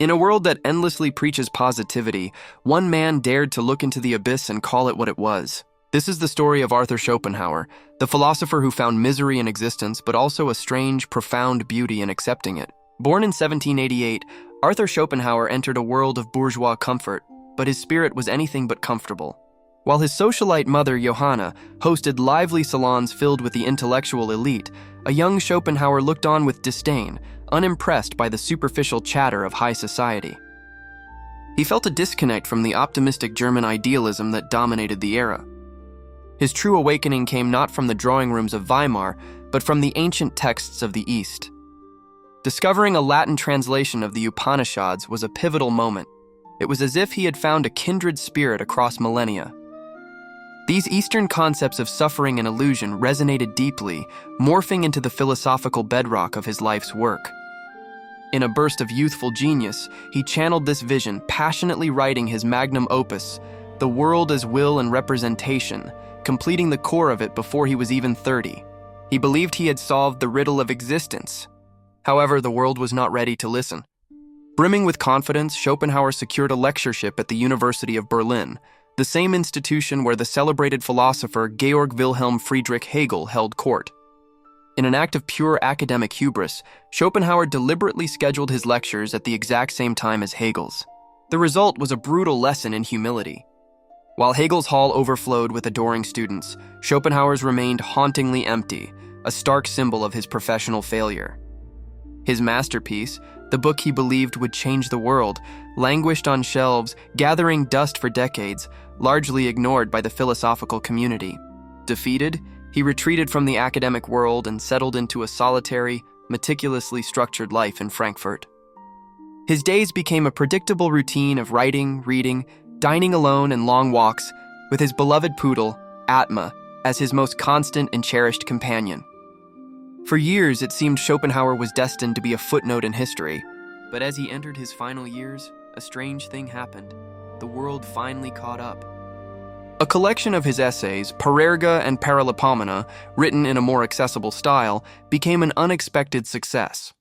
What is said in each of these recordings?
In a world that endlessly preaches positivity, one man dared to look into the abyss and call it what it was. This is the story of Arthur Schopenhauer, the philosopher who found misery in existence, but also a strange, profound beauty in accepting it. Born in 1788, Arthur Schopenhauer entered a world of bourgeois comfort, but his spirit was anything but comfortable. While his socialite mother, Johanna, hosted lively salons filled with the intellectual elite, a young Schopenhauer looked on with disdain, unimpressed by the superficial chatter of high society. He felt a disconnect from the optimistic German idealism that dominated the era. His true awakening came not from the drawing rooms of Weimar, but from the ancient texts of the East. Discovering a Latin translation of the Upanishads was a pivotal moment. It was as if he had found a kindred spirit across millennia. These Eastern concepts of suffering and illusion resonated deeply, morphing into the philosophical bedrock of his life's work. In a burst of youthful genius, he channeled this vision, passionately writing his magnum opus, The World as Will and Representation, completing the core of it before he was even 30. He believed he had solved the riddle of existence. However, the world was not ready to listen. Brimming with confidence, Schopenhauer secured a lectureship at the University of Berlin, the same institution where the celebrated philosopher Georg Wilhelm Friedrich Hegel held court. In an act of pure academic hubris, Schopenhauer deliberately scheduled his lectures at the exact same time as Hegel's. The result was a brutal lesson in humility. While Hegel's hall overflowed with adoring students, Schopenhauer's remained hauntingly empty, a stark symbol of his professional failure. His masterpiece, the book he believed would change the world, languished on shelves, gathering dust for decades, largely ignored by the philosophical community. Defeated, he retreated from the academic world and settled into a solitary, meticulously structured life in Frankfurt. His days became a predictable routine of writing, reading, dining alone and long walks, with his beloved poodle, Atma, as his most constant and cherished companion. For years, it seemed Schopenhauer was destined to be a footnote in history, but as he entered his final years, a strange thing happened. The world finally caught up. A collection of his essays, Parerga and Paralipomena, written in a more accessible style, became an unexpected success.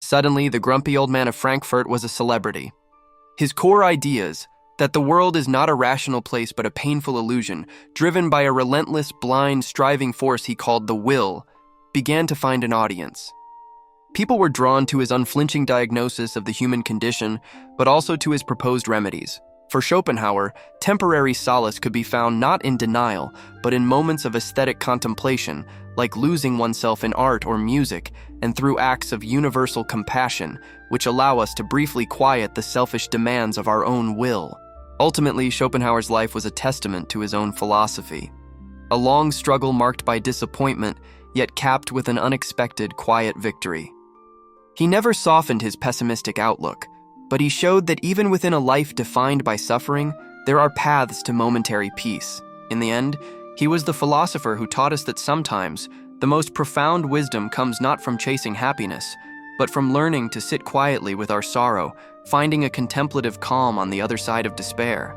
Suddenly, the grumpy old man of Frankfurt was a celebrity. His core ideas, that the world is not a rational place but a painful illusion, driven by a relentless, blind, striving force he called the will, began to find an audience. People were drawn to his unflinching diagnosis of the human condition, but also to his proposed remedies. For Schopenhauer, temporary solace could be found not in denial, but in moments of aesthetic contemplation, like losing oneself in art or music, and through acts of universal compassion, which allow us to briefly quiet the selfish demands of our own will. Ultimately, Schopenhauer's life was a testament to his own philosophy. A long struggle marked by disappointment, yet capped with an unexpected, quiet victory. He never softened his pessimistic outlook, but he showed that even within a life defined by suffering, there are paths to momentary peace. In the end, he was the philosopher who taught us that sometimes the most profound wisdom comes not from chasing happiness, but from learning to sit quietly with our sorrow, finding a contemplative calm on the other side of despair.